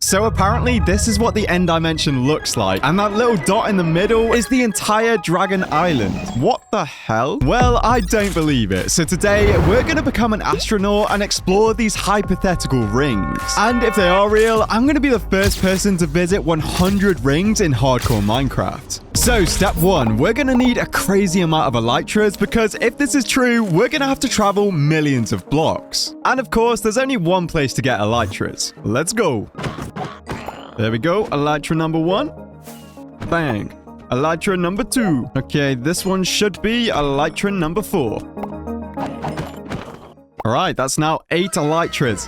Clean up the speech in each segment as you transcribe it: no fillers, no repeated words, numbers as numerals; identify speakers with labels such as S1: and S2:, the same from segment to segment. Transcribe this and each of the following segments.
S1: So apparently this is what the end dimension looks like. And that little dot in the middle is the entire Dragon Island. What the hell? Well, I don't believe it. So today we're going to become an astronaut and explore these hypothetical rings. And if they are real, I'm going to be the first person to visit 100 rings in hardcore Minecraft. So step 1, we're going to need a crazy amount of elytras because if this is true, we're going to have to travel millions of blocks. And of course, there's only one place to get elytras. Let's go. There we go. Elytra number 1. Bang. Elytra number 2. Okay, this one should be elytra number 4. All right, that's now 8 elytras.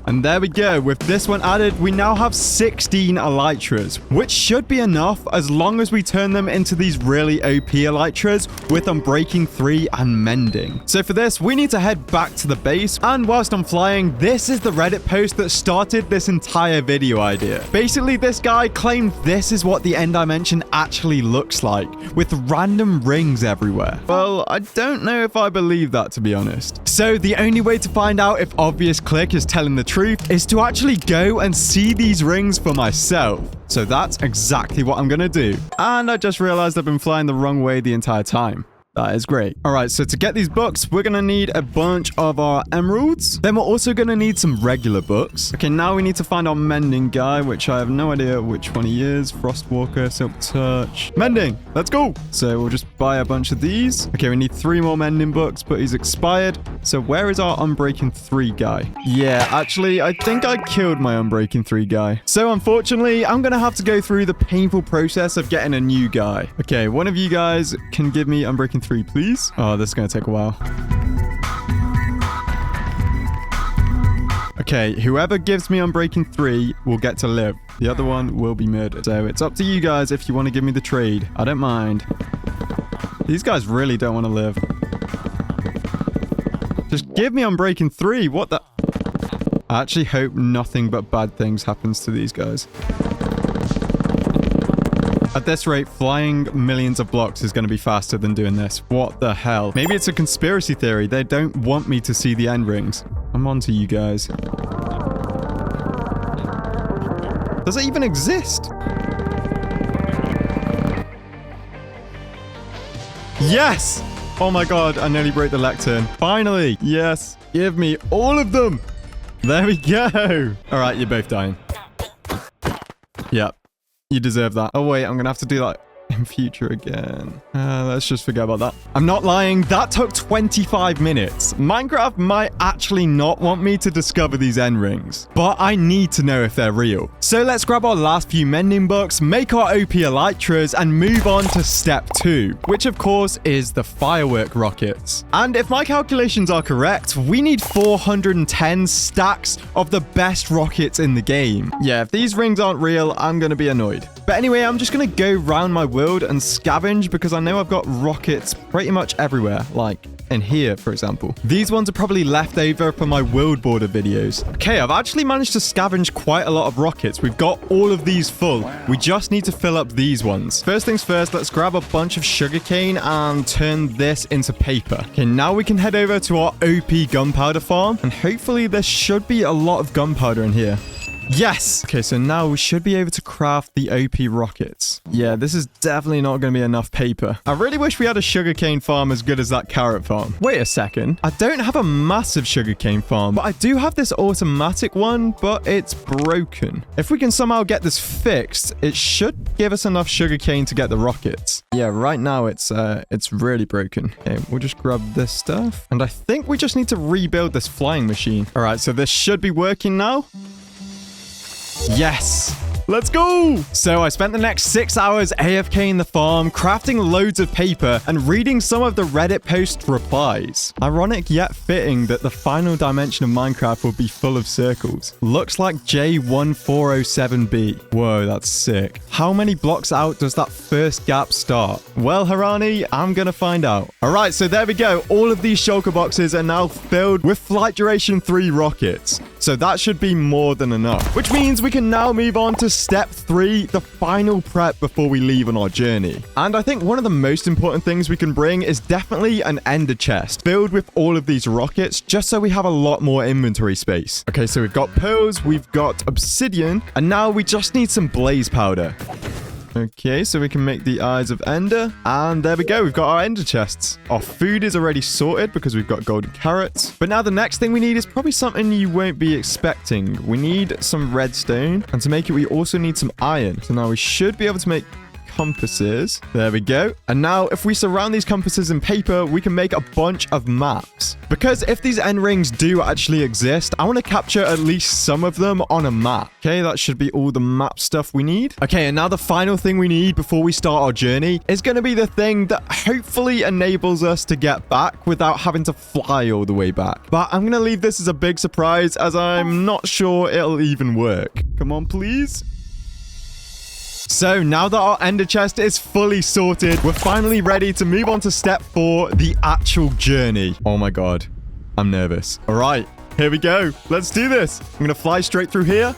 S1: And there we go. With this one added, we now have 16 elytras, which should be enough as long as we turn them into these really OP elytras with Unbreaking 3 and Mending. So for this, we need to head back to the base. And whilst I'm flying, this is the Reddit post that started this entire video idea. Basically, this guy claimed this is what the end dimension actually looks like, with random rings everywhere. Well, I don't know if I believe that, to be honest. So the only way to find out if Obvious Click is telling the truth is to actually go and see these rings for myself. So that's exactly what I'm gonna do. And I just realized I've been flying the wrong way the entire time. That is great. All right, so to get these books, we're going to need a bunch of our emeralds. Then we're also going to need some regular books. Okay, now we need to find our mending guy, which I have no idea which one he is. Frostwalker, Silk Touch. Mending, let's go. So we'll just buy a bunch of these. Okay, we need 3 more mending books, but he's expired. So where is our Unbreaking 3 guy? Yeah, actually, I think I killed my Unbreaking 3 guy. So unfortunately, I'm going to have to go through the painful process of getting a new guy. Okay, one of you guys can give me Unbreaking 3, please. Oh, this is going to take a while. Okay, whoever gives me Unbreaking 3 will get to live. The other one will be murdered. So it's up to you guys if you want to give me the trade. I don't mind. These guys really don't want to live. Just give me Unbreaking 3. What the... I actually hope nothing but bad things happens to these guys. At this rate, flying millions of blocks is going to be faster than doing this. What the hell? Maybe it's a conspiracy theory. They don't want me to see the end rings. I'm on to you guys. Does it even exist? Yes! Oh my god, I nearly broke the lectern. Finally! Yes! Give me all of them! There we go! Alright, you're both dying. Yep. You deserve that. Oh, wait, I'm going to have to do that in future again. Let's just forget about that. I'm not lying. That took 25 minutes. Minecraft might actually not want me to discover these end rings, but I need to know if they're real. So let's grab our last few mending books, make our OP elytras, and move on to step 2, which of course is the firework rockets. And if my calculations are correct, we need 410 stacks of the best rockets in the game. Yeah, if these rings aren't real, I'm going to be annoyed. But anyway, I'm just going to go round my world and scavenge because I know I've got rockets pretty much everywhere, like in here, for example. These ones are probably left over from my world border videos. Okay, I've actually managed to scavenge quite a lot of rockets. We've got all of these full. We just need to fill up these ones. First things first, let's grab a bunch of sugarcane and turn this into paper. Okay, now we can head over to our OP gunpowder farm, and hopefully there should be a lot of gunpowder in here. Yes! Okay, so now we should be able to craft the OP rockets. Yeah, this is definitely not going to be enough paper. I really wish we had a sugarcane farm as good as that carrot farm. Wait a second. I don't have a massive sugarcane farm, but I do have this automatic one, but it's broken. If we can somehow get this fixed, it should give us enough sugarcane to get the rockets. Yeah, right now it's really broken. Okay, we'll just grab this stuff. And I think we just need to rebuild this flying machine. All right, so this should be working now. Yes! Let's go! So I spent the next 6 hours AFK in the farm, crafting loads of paper, and reading some of the Reddit post replies. Ironic yet fitting that the final dimension of Minecraft will be full of circles. Looks like J1407B. Whoa, that's sick. How many blocks out does that first gap start? Well, Harani, I'm gonna find out. Alright, so there we go. All of these shulker boxes are now filled with Flight Duration 3 rockets. So that should be more than enough. Which means we can now move on to step 3, the final prep before we leave on our journey. And I think one of the most important things we can bring is definitely an ender chest filled with all of these rockets, just so we have a lot more inventory space. Okay, so we've got pearls, we've got obsidian, and now we just need some blaze powder. Okay, so we can make the eyes of ender, and there we go. We've got our ender chests. Our food is already sorted because we've got golden carrots. But now the next thing we need is probably something you won't be expecting. We need some redstone, and to make it, we also need some iron. So now we should be able to make compasses. There we go. And now if we surround these compasses in paper, we can make a bunch of maps. Because if these end rings do actually exist, I want to capture at least some of them on a map. Okay, that should be all the map stuff we need. Okay, and now the final thing we need before we start our journey is going to be the thing that hopefully enables us to get back without having to fly all the way back. But I'm going to leave this as a big surprise, as I'm not sure it'll even work. Come on, please. So now that our ender chest is fully sorted, we're finally ready to move on to step 4, the actual journey. Oh my god, I'm nervous. All right, here we go. Let's do this. I'm gonna fly straight through here,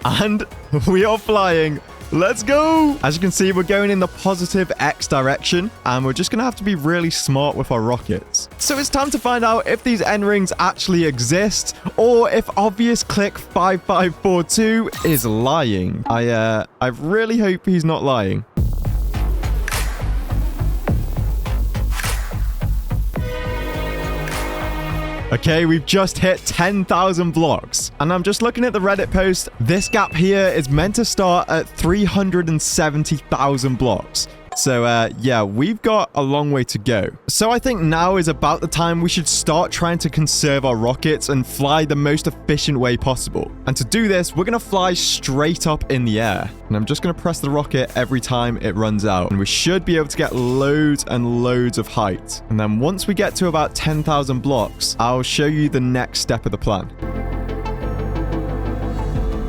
S1: and we are flying. Let's go. As you can see, we're going in the positive X direction, and we're just going to have to be really smart with our rockets. So it's time to find out if these end rings actually exist, or if obvious click 5542 is lying. I really hope he's not lying. Okay, we've just hit 10,000 blocks. And I'm just looking at the Reddit post. This gap here is meant to start at 370,000 blocks. So, yeah, we've got a long way to go. So I think now is about the time we should start trying to conserve our rockets and fly the most efficient way possible. And to do this, we're going to fly straight up in the air. And I'm just going to press the rocket every time it runs out. And we should be able to get loads and loads of height. And then once we get to about 10,000 blocks, I'll show you the next step of the plan.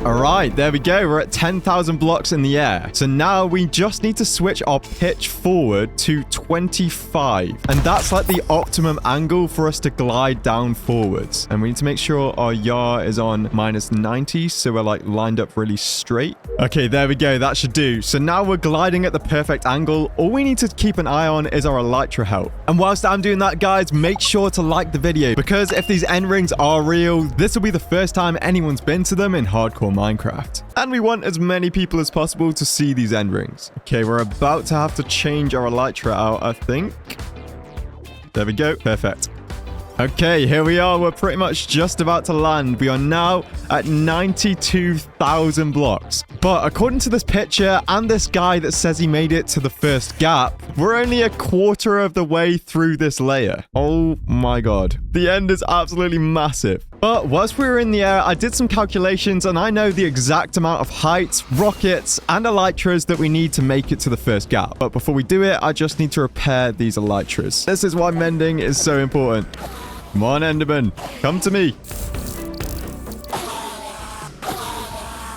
S1: All right, there we go. We're at 10,000 blocks in the air. So now we just need to switch our pitch forward to 25. And that's like the optimum angle for us to glide down forwards. And we need to make sure our yaw is on -90. So we're like lined up really straight. Okay, there we go. That should do. So now we're gliding at the perfect angle. All we need to keep an eye on is our elytra health. And whilst I'm doing that, guys, make sure to like the video, because if these end rings are real, this will be the first time anyone's been to them in hardcore Minecraft. And we want as many people as possible to see these end rings. Okay, we're about to have to change our elytra out, I think. There we go. Perfect. Okay, here we are. We're pretty much just about to land. We are now at 92,000 blocks. But according to this picture and this guy that says he made it to the first gap, we're only a quarter of the way through this layer. Oh my god. The end is absolutely massive. But whilst we were in the air, I did some calculations, and I know the exact amount of heights, rockets, and elytras that we need to make it to the first gap. But before we do it, I just need to repair these elytras. This is why mending is so important. Come on, Enderman. Come to me.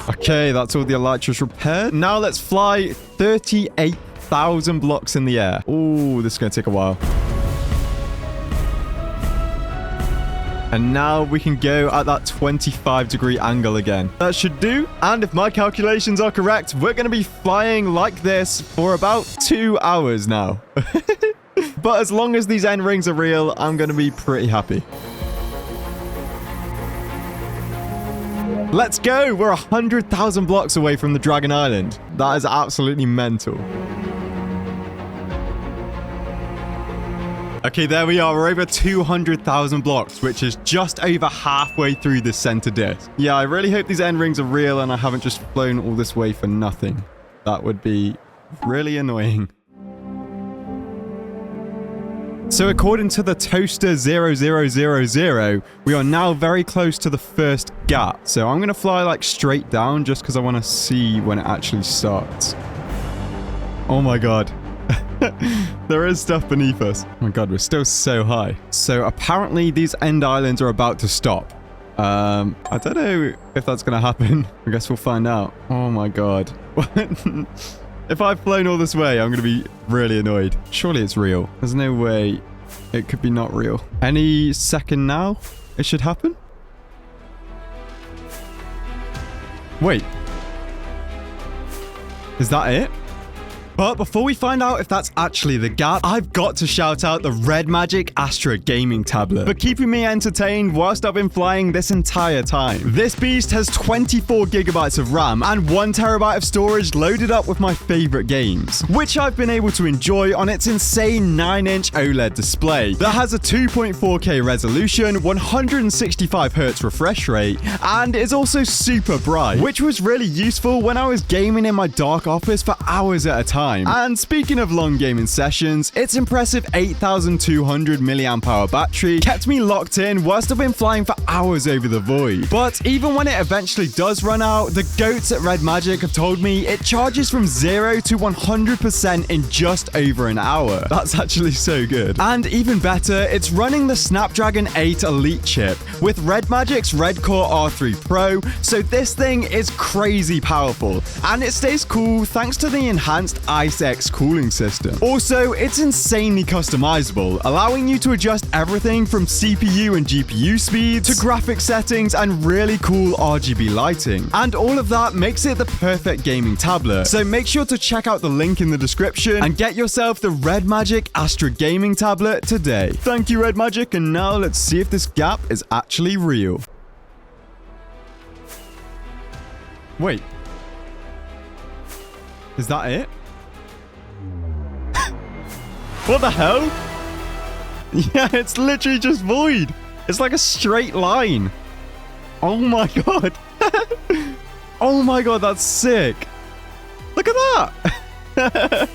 S1: Okay, that's all the elytras repaired. Now let's fly 38,000 blocks in the air. Oh, this is going to take a while. And now we can go at that 25-degree angle again. That should do. And if my calculations are correct, we're going to be flying like this for about 2 hours now. But as long as these end rings are real, I'm going to be pretty happy. Let's go! We're 100,000 blocks away from the Dragon Island. That is absolutely mental. Okay, there we are. We're over 200,000 blocks, which is just over halfway through this center disc. Yeah, I really hope these end rings are real and I haven't just flown all this way for nothing. That would be really annoying. So according to the Toaster 0000, we are now very close to the first gap. So I'm going to fly like straight down just because I want to see when it actually starts. Oh my god. There is stuff beneath us. Oh my god, we're still so high. So apparently these end islands are about to stop. I don't know if that's going to happen. I guess we'll find out. Oh my god. If I've flown all this way, I'm going to be really annoyed. Surely it's real. There's no way it could be not real. Any second now, it should happen. Wait. Is that it? But before we find out if that's actually the gap, I've got to shout out the Red Magic Astra gaming tablet for keeping me entertained whilst I've been flying this entire time. This beast has 24 gigabytes of RAM and 1 terabyte of storage loaded up with my favorite games, which I've been able to enjoy on its insane 9-inch OLED display that has a 2.4K resolution, 165Hz refresh rate, and is also super bright, which was really useful when I was gaming in my dark office for hours at a time. And speaking of long gaming sessions, its impressive 8,200 milliamp hour battery kept me locked in whilst I've been flying for hours over the void. But even when it eventually does run out, the goats at Red Magic have told me it charges from 0 to 100% in just over an hour. That's actually so good. And even better, it's running the Snapdragon 8 Elite chip with Red Magic's Red Core R3 Pro, so this thing is crazy powerful. And it stays cool thanks to the enhanced IceX cooling system. Also, it's insanely customizable, allowing you to adjust everything from CPU and GPU speeds to graphic settings and really cool RGB lighting. And all of that makes it the perfect gaming tablet. So make sure to check out the link in the description and get yourself the Red Magic Astra gaming tablet today. Thank you, Red Magic, and now let's see if this gap is actually real. Wait. Is that it? What the hell? Yeah, it's literally just void. It's like a straight line. Oh my god. Oh my god, that's sick. Look at that.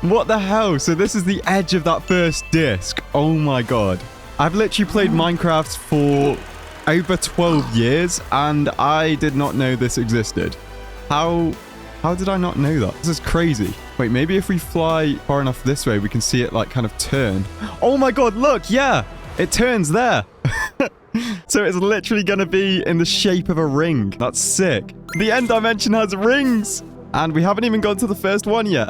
S1: What the hell? So this is the edge of that first disc. Oh my god. I've literally played Minecraft for over 12 years and I did not know this existed. How did I not know that? This is crazy. Wait, maybe if we fly far enough this way, we can see it like kind of turn. Oh my god, look, yeah, it turns there. So it's literally going to be in the shape of a ring. That's sick. The end dimension has rings. And we haven't even gone to the first one yet.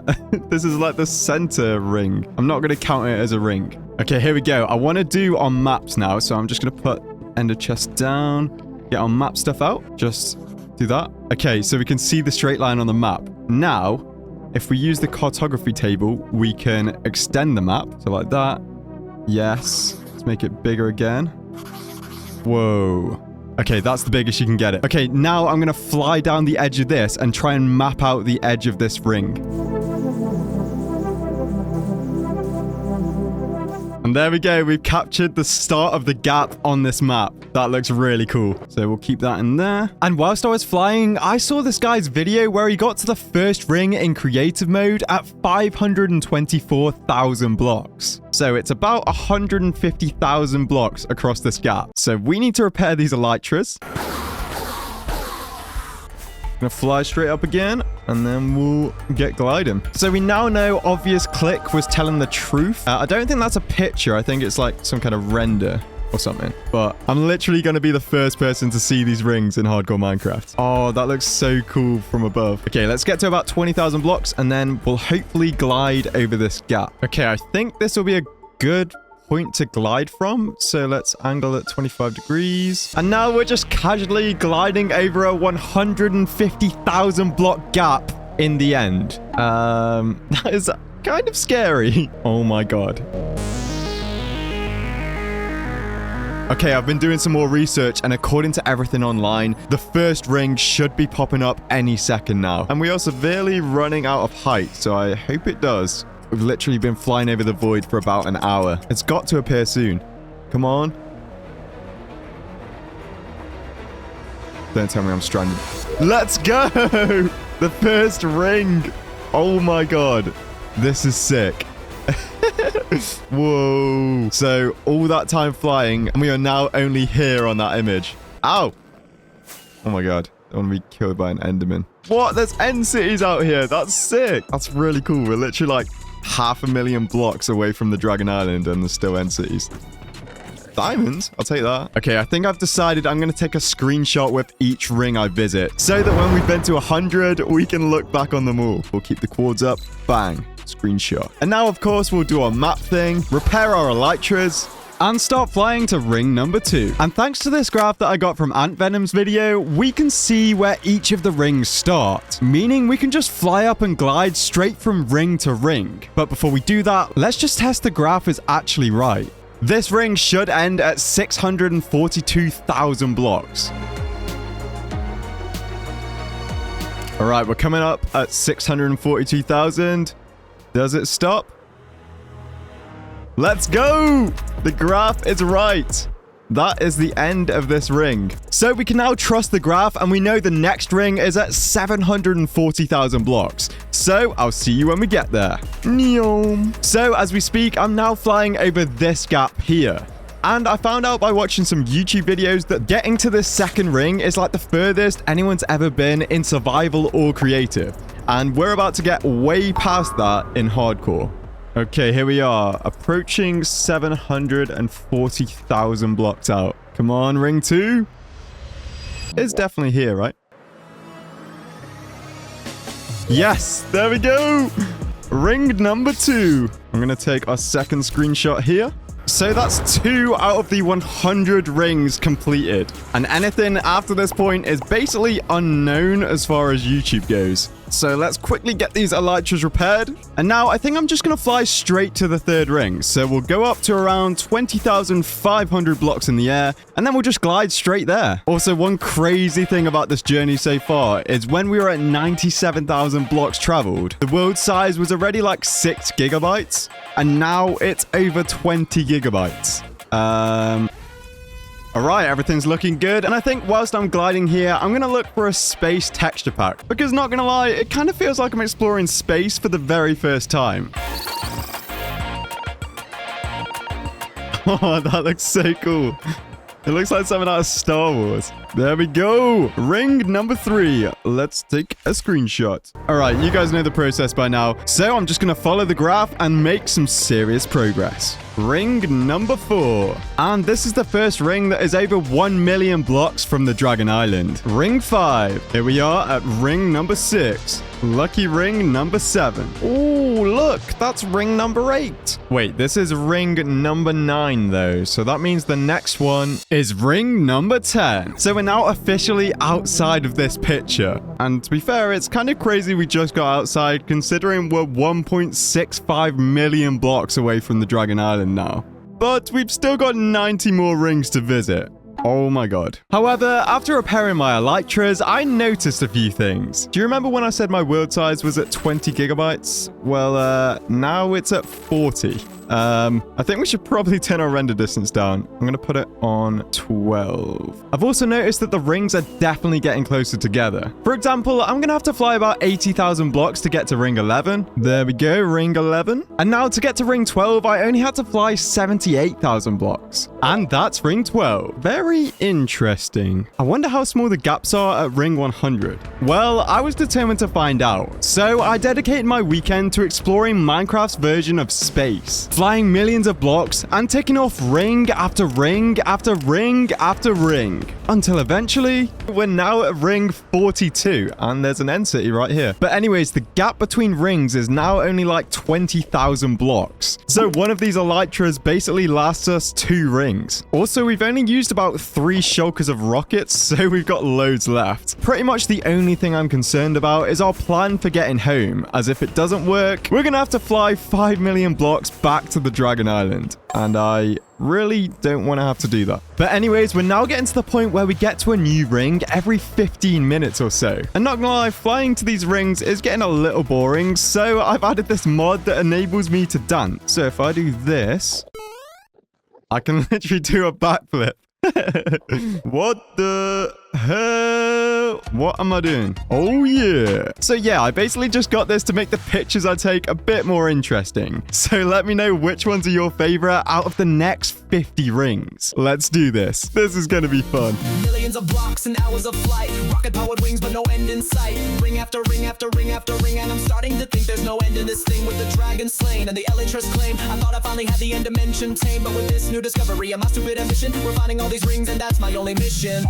S1: This is like the center ring. I'm not going to count it as a ring. Okay, here we go. I want to do on maps now. So I'm just going to put ender chest down, get our map stuff out. Just do that. Okay, so we can see the straight line on the map. Now, if we use the cartography table, we can extend the map. So like that. Yes. Let's make it bigger again. Whoa. Okay, that's the biggest you can get it. Okay, now I'm going to fly down the edge of this and try and map out the edge of this ring. And there we go. We've captured the start of the gap on this map. That looks really cool. So we'll keep that in there. And whilst I was flying, I saw this guy's video where he got to the first ring in creative mode at 524,000 blocks. So it's about 150,000 blocks across this gap. So we need to repair these elytras. Gonna fly straight up again, and then we'll get gliding. So we now know obvious click was telling the truth. I don't think that's a picture. I think it's like some kind of render or something. But I'm literally going to be the first person to see these rings in hardcore Minecraft. Oh, that looks so cool from above. Okay, let's get to about 20,000 blocks, and then we'll hopefully glide over this gap. Okay, I think this will be a good point to glide from. So let's angle at 25 degrees. And now we're just casually gliding over a 150,000 block gap in the end. That is kind of scary. Oh my god. Okay, I've been doing some more research, and according to everything online, the first ring should be popping up any second now. And we are severely running out of height, so I hope it does. We've literally been flying over the void for about an hour. It's got to appear soon. Come on. Don't tell me I'm stranded. Let's go! The first ring! Oh my god. This is sick. Whoa. So, all that time flying, and we are now only here on that image. Ow! Oh my god. I want to be killed by an Enderman. What? There's end cities out here. That's sick. That's really cool. We're literally like 500,000 blocks away from the Dragon Island, and there's still end cities. Diamonds? I'll take that. Okay, I think I've decided I'm going to take a screenshot with each ring I visit, so that when we've been to 100, we can look back on them all. We'll keep the quads up. Bang. Screenshot. And now, of course, we'll do our map thing, repair our elytras, and start flying to ring number 2. And thanks to this graph that I got from Ant Venom's video, we can see where each of the rings start, meaning we can just fly up and glide straight from ring to ring. But before we do that, let's just test the graph is actually right. This ring should end at 642,000 blocks. All right, we're coming up at 642,000. Does it stop? Let's go! The graph is right. That is the end of this ring. So we can now trust the graph, and we know the next ring is at 740,000 blocks. So I'll see you when we get there. So as we speak, I'm now flying over this gap here. And I found out by watching some YouTube videos that getting to this second ring is like the furthest anyone's ever been in survival or creative. And we're about to get way past that in hardcore. Okay, here we are, approaching 740,000 blocks out. Come on, ring 2. It's definitely here, right? Yes, there we go. Ring number 2. I'm going to take our second screenshot here. So that's 2 out of the 100 rings completed. And anything after this point is basically unknown as far as YouTube goes. So let's quickly get these elytras repaired. And now I think I'm just going to fly straight to the third ring. So we'll go up to around 20,500 blocks in the air, and then we'll just glide straight there. Also, one crazy thing about this journey so far is when we were at 97,000 blocks traveled, the world size was already like 6 gigabytes, and now it's over 20 gigabytes. All right, everything's looking good. And I think whilst I'm gliding here, I'm going to look for a space texture pack. Because not going to lie, it kind of feels like I'm exploring space for the very first time. Oh, that looks so cool. It looks like something out of Star Wars. There we go. Ring number 3. Let's take a screenshot. All right, you guys know the process by now. So I'm just going to follow the graph and make some serious progress. Ring number 4. And this is the first ring that is over 1 million blocks from the Dragon Island. Ring 5. Here we are at ring number 6. Lucky ring number 7. Oh, look, that's ring number 8. Wait, this is ring number 9 though. So that means the next one is ring number 10. So we're now officially outside of this picture. And to be fair, it's kind of crazy we just got outside considering we're 1.65 million blocks away from the Dragon Island now. But we've still got 90 more rings to visit. Oh my god. However, after repairing my elytras, I noticed a few things. Do you remember when I said my world size was at 20 gigabytes? Well, now it's at 40. I think we should probably turn our render distance down. I'm going to put it on 12. I've also noticed that the rings are definitely getting closer together. For example, I'm going to have to fly about 80,000 blocks to get to ring 11. There we go, ring 11. And now to get to ring 12, I only had to fly 78,000 blocks. And that's ring 12. Very interesting. I wonder how small the gaps are at ring 100. Well, I was determined to find out. So I dedicated my weekend to exploring Minecraft's version of space, flying millions of blocks and ticking off ring after ring after ring after ring, until eventually we're now at ring 42, and there's an end city right here. But anyways, the gap between rings is now only like 20,000 blocks. So one of these elytras basically lasts us 2 rings. Also, we've only used about 3 shulkers of rockets, so we've got loads left. Pretty much the only thing I'm concerned about is our plan for getting home, as if it doesn't work, we're gonna have to fly 5 million blocks back to the Dragon Island, and I really don't want to have to do that. But anyways, we're now getting to the point where we get to a new ring every 15 minutes or so. And not gonna lie, flying to these rings is getting a little boring, so I've added this mod that enables me to dance. So if I do this, I can literally do a backflip. What the hell? What am I doing? Oh yeah. So yeah, I basically just got this to make the pictures I take a bit more interesting. So let me know which ones are your favorite out of the next 50 rings. Let's do this. This is gonna be fun.
S2: Millions of blocks and hours of flight, rocket powered wings but no end in sight. Ring after ring after ring after ring, and I'm starting to think there's no end to this thing. With the dragon slain and the elytras claim, I thought I finally had the end dimension tamed. But with this new discovery and my stupid ambition, we're finding all these rings and that's my only mission.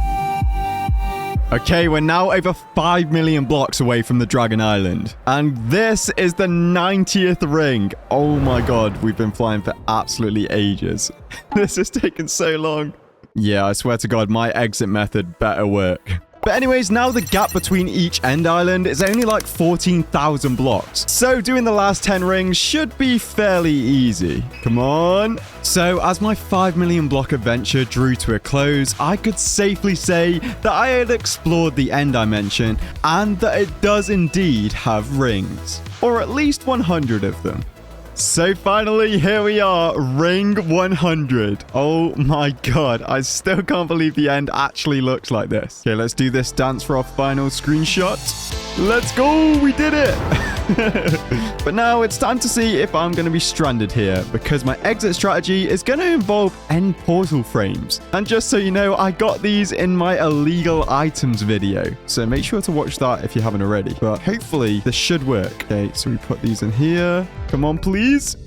S1: Okay, we're now over 5 million blocks away from the Dragon Island. And this is the 90th ring. Oh my god, we've been flying for absolutely ages. This has taken so long. Yeah, I swear to god, my exit method better work. But anyways, now the gap between each end island is only like 14,000 blocks. So doing the last 10 rings should be fairly easy. Come on. So as my 5 million block adventure drew to a close, I could safely say that I had explored the end dimension and that it does indeed have rings. Or at least 100 of them. So finally, here we are, ring 100. Oh my god, I still can't believe the end actually looks like this. Okay, let's do this dance for our final screenshot. Let's go, we did it. But now it's time to see if I'm going to be stranded here, because my exit strategy is going to involve end portal frames. And just so you know, I got these in my illegal items video, so make sure to watch that if you haven't already. But hopefully this should work. Okay, so we put these in here. Come on, please.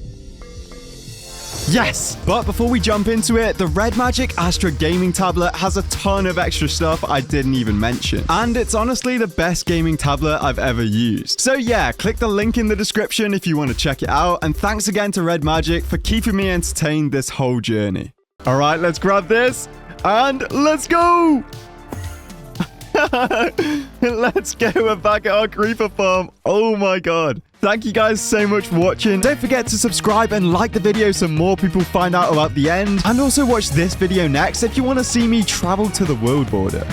S1: Yes! But before we jump into it, the Red Magic Astra gaming tablet has a ton of extra stuff I didn't even mention. And it's honestly the best gaming tablet I've ever used. So yeah, click the link in the description if you want to check it out. And thanks again to Red Magic for keeping me entertained this whole journey. All right, let's grab this and let's go! Let's go, we're back at our creeper farm. Oh my god. Thank you guys so much for watching. Don't forget to subscribe and like the video so more people find out about the end. And also watch this video next if you want to see me travel to the world border.